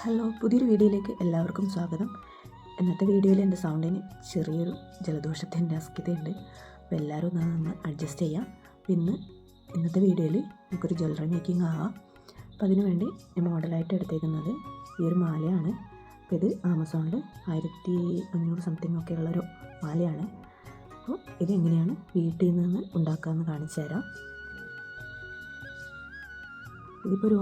Hello, പുതിയൊരു വീഡിയോയിലേക്ക് എല്ലാവർക്കും സ്വാഗതം. ഇന്നത്തെ വീഡിയോയിൽ എൻ്റെ സൗണ്ടിന് ചെറിയൊരു ജലദോഷത്തിൻ്റെ അസ്കിതയുണ്ട്. അപ്പോൾ എല്ലാവരും ഒന്ന് അഡ്ജസ്റ്റ് ചെയ്യാം. ഇന്നത്തെ വീഡിയോയിൽ നമുക്കൊരു ജ്വല്ലറി മേക്കിംഗ് ആവാം. അപ്പോൾ അതിനു വേണ്ടി ഞാൻ മോഡലായിട്ട് എടുത്തേക്കുന്നത് ഈ ഒരു മാലയാണ്. അപ്പോൾ ഇത് ആമസോണിൽ 1500 സംതിങ് ഒക്കെ ഉള്ളൊരു മാലയാണ്. അപ്പോൾ ഇതെങ്ങനെയാണ് വീട്ടിൽ നിന്ന് ഉണ്ടാക്കാമെന്ന് കാണിച്ചു തരാം. ഇതിപ്പോൾ ഒരു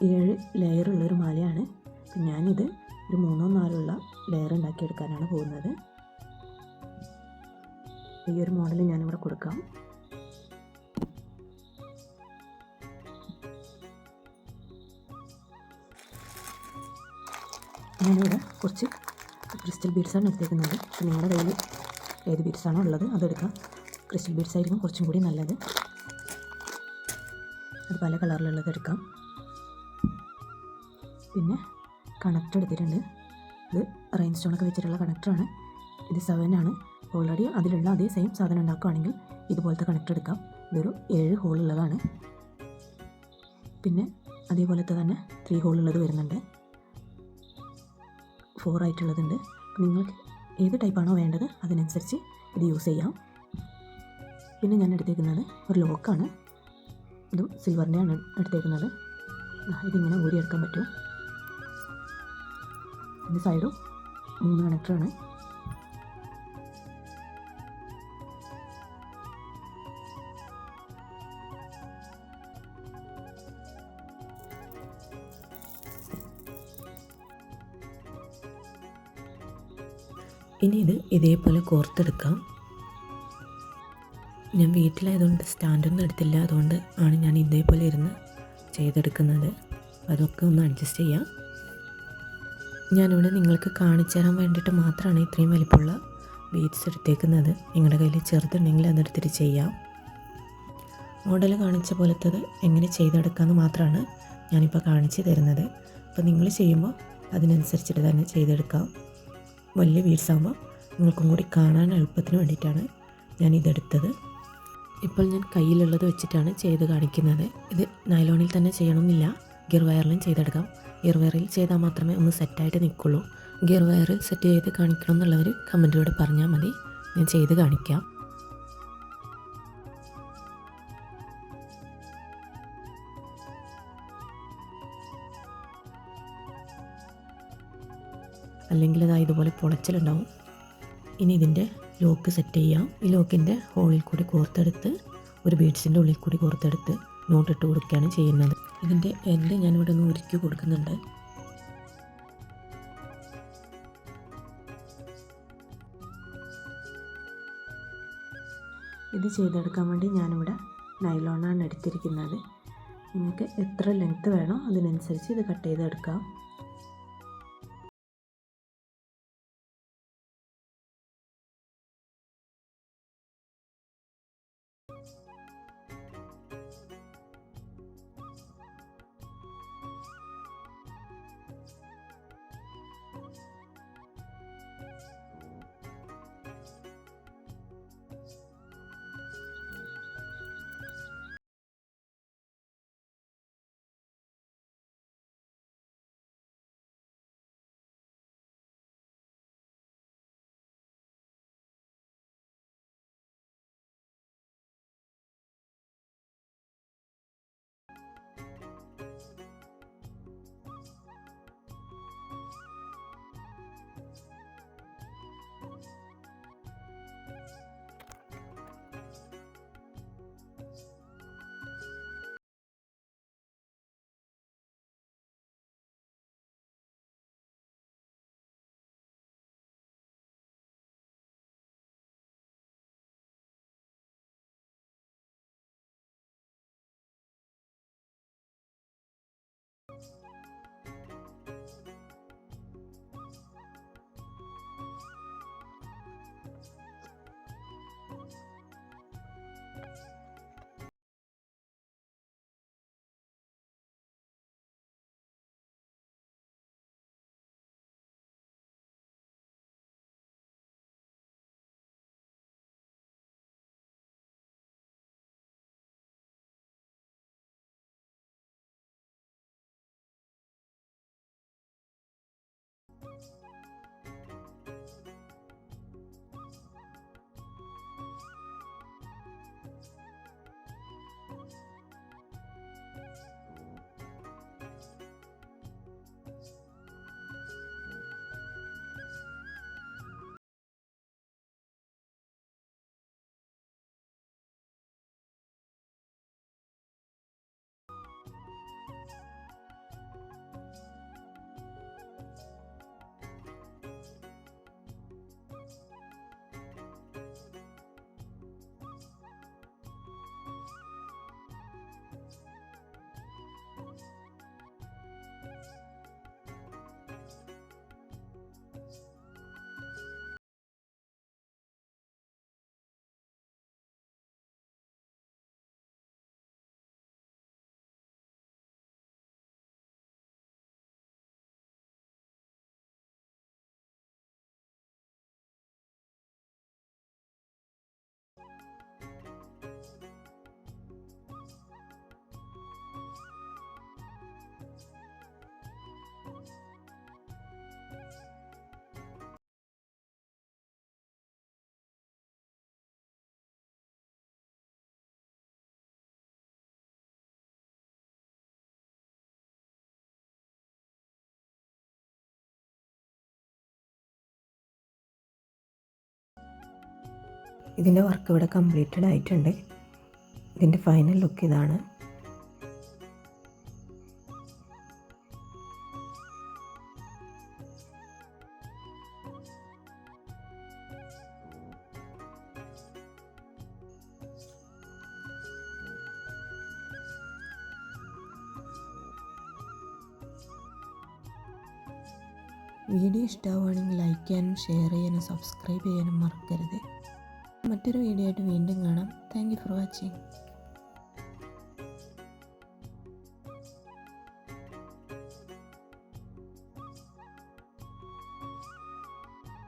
7 ലെയറുള്ളൊരു മാലയാണ്. അപ്പം ഞാനിത് ഒരു 3-4 ലെയർ ഉണ്ടാക്കിയെടുക്കാനാണ് പോകുന്നത്. ഈ ഒരു മോഡൽ ഞാനിവിടെ കൊടുക്കാം. ഞാനിവിടെ കുറച്ച് ക്രിസ്റ്റൽ ബീഡ്സാണ് എടുത്തേക്കുന്നത്. അപ്പം നിങ്ങളുടെ കയ്യിൽ ഏത് ബീഡ്സാണോ ഉള്ളത് അതെടുക്കാം. ക്രിസ്റ്റൽ ബീഡ്സ് ആയിരിക്കും കുറച്ചും കൂടി നല്ലത്. അത് പല കളറിലുള്ളത് എടുക്കാം. പിന്നെ കണക്ടർ എടുത്തിട്ടുണ്ട്. ഇത് റെയിൻ സ്റ്റോണൊക്കെ വെച്ചിട്ടുള്ള കണക്ടറാണ്. ഇത് 7 ആണ്. ഓൾറെഡി അതിലുള്ള അതേ സെയിം സാധനം ഉണ്ടാക്കുകയാണെങ്കിൽ ഇതുപോലത്തെ കണക്ടർ എടുക്കാം. ഇതൊരു 7 ഹോളുള്ളതാണ്. പിന്നെ അതേപോലത്തെ തന്നെ 3 ഹോളുള്ളത് വരുന്നുണ്ട്. 4 ആയിട്ടുള്ളതുണ്ട്. നിങ്ങൾക്ക് ഏത് ടൈപ്പാണോ വേണ്ടത് അതിനനുസരിച്ച് ഇത് യൂസ് ചെയ്യാം. പിന്നെ ഞാൻ എടുത്തേക്കുന്നത് ഒരു ലോക്കാണ്. ഇതും സിൽവറിൻ്റെയാണ് എടുത്തേക്കുന്നത്. ഇതിങ്ങനെ ഊരിയെടുക്കാൻ പറ്റും. ഇതിൻ്റെ സൈഡും 3 കണക്ടറാണ്. ഇനി ഇത് ഇതേപോലെ കോർത്തെടുക്കാം. ഞാൻ വീട്ടിലായതുകൊണ്ട് സ്റ്റാൻഡൊന്നും എടുത്തില്ല. അതുകൊണ്ട് ആണ് ഞാൻ ഇതേപോലെ ഇരുന്ന് ചെയ്തെടുക്കുന്നത്. അതൊക്കെ ഒന്ന് അഡ്ജസ്റ്റ് ചെയ്യാം. ഞാനിവിടെ നിങ്ങൾക്ക് കാണിച്ചു തരാൻ വേണ്ടിയിട്ട് മാത്രമാണ് ഇത്രയും വലിപ്പമുള്ള ബീഡ്സ് എടുത്തേക്കുന്നത്. നിങ്ങളുടെ കയ്യിൽ ചെറുതുണ്ടെങ്കിൽ അതെടുത്തിട്ട് ചെയ്യാം. മോഡൽ കാണിച്ച പോലത്തത് എങ്ങനെ ചെയ്തെടുക്കാമെന്ന് മാത്രമാണ് ഞാനിപ്പോൾ കാണിച്ചു തരുന്നത്. അപ്പോൾ നിങ്ങൾ ചെയ്യുമ്പോൾ അതിനനുസരിച്ചിട്ട് തന്നെ ചെയ്തെടുക്കാം. വലിയ ബീഡ്സ് ആകുമ്പോൾ നിങ്ങൾക്കും കൂടി കാണാൻ എളുപ്പത്തിന് വേണ്ടിയിട്ടാണ് ഞാനിതെടുത്തത്. ഇപ്പോൾ ഞാൻ കയ്യിലുള്ളത് വെച്ചിട്ടാണ് ചെയ്ത് കാണിക്കുന്നത്. ഇത് നൈലോണിൽ തന്നെ ചെയ്യണമെന്നില്ല, ഗിയർ വയറിലും ചെയ്തെടുക്കാം. ഗിയർ വയറിൽ ചെയ്താൽ മാത്രമേ ഒന്ന് സെറ്റായിട്ട് നിൽക്കുള്ളൂ. ഗിയർ വയറിൽ സെറ്റ് ചെയ്ത് കാണിക്കണം എന്നുള്ളവർ കമൻറ്റിലൂടെ പറഞ്ഞാൽ മതി, ഞാൻ ചെയ്ത് കാണിക്കാം. അല്ലെങ്കിൽ അത് ഇതുപോലെ പൊളച്ചിലുണ്ടാവും. ഇനി ഇതിൻ്റെ ലോക്ക് സെറ്റ് ചെയ്യാം. ഈ ലോക്കിൻ്റെ ഹോളിൽ കൂടി കോർത്തെടുത്ത് ഒരു ബീഡ്സിൻ്റെ ഉള്ളിൽ കൂടി കോർത്തെടുത്ത് നോട്ടിട്ട് കൊടുക്കുകയാണ് ചെയ്യുന്നത്. ഇതിൻ്റെ എൻഡ് ഞാനിവിടെ ഒന്ന് ഉരുക്കി കൊടുക്കുന്നുണ്ട്. ഇത് ചെയ്തെടുക്കാൻ വേണ്ടി ഞാനിവിടെ നൈലോണാണ് എടുത്തിരിക്കുന്നത്. നിങ്ങൾക്ക് എത്ര ലെങ്ത്ത് വേണോ അതിനനുസരിച്ച് ഇത് കട്ട് ചെയ്തെടുക്കാം. ഇതിൻ്റെ വർക്ക് ഇവിടെ കംപ്ലീറ്റഡ് ആയിട്ടുണ്ട്. ഇതിൻ്റെ ഫൈനൽ ലുക്ക് ഇതാണ്. വീഡിയോ ഇഷ്ടമാവുകയാണെങ്കിൽ ലൈക്ക് ചെയ്യാനും ഷെയർ ചെയ്യാനും സബ്സ്ക്രൈബ് ചെയ്യാനും മറക്കരുത്. മറ്റൊരു വീഡിയോ ആയിട്ട് വീണ്ടും കാണാം. Thank you for watching.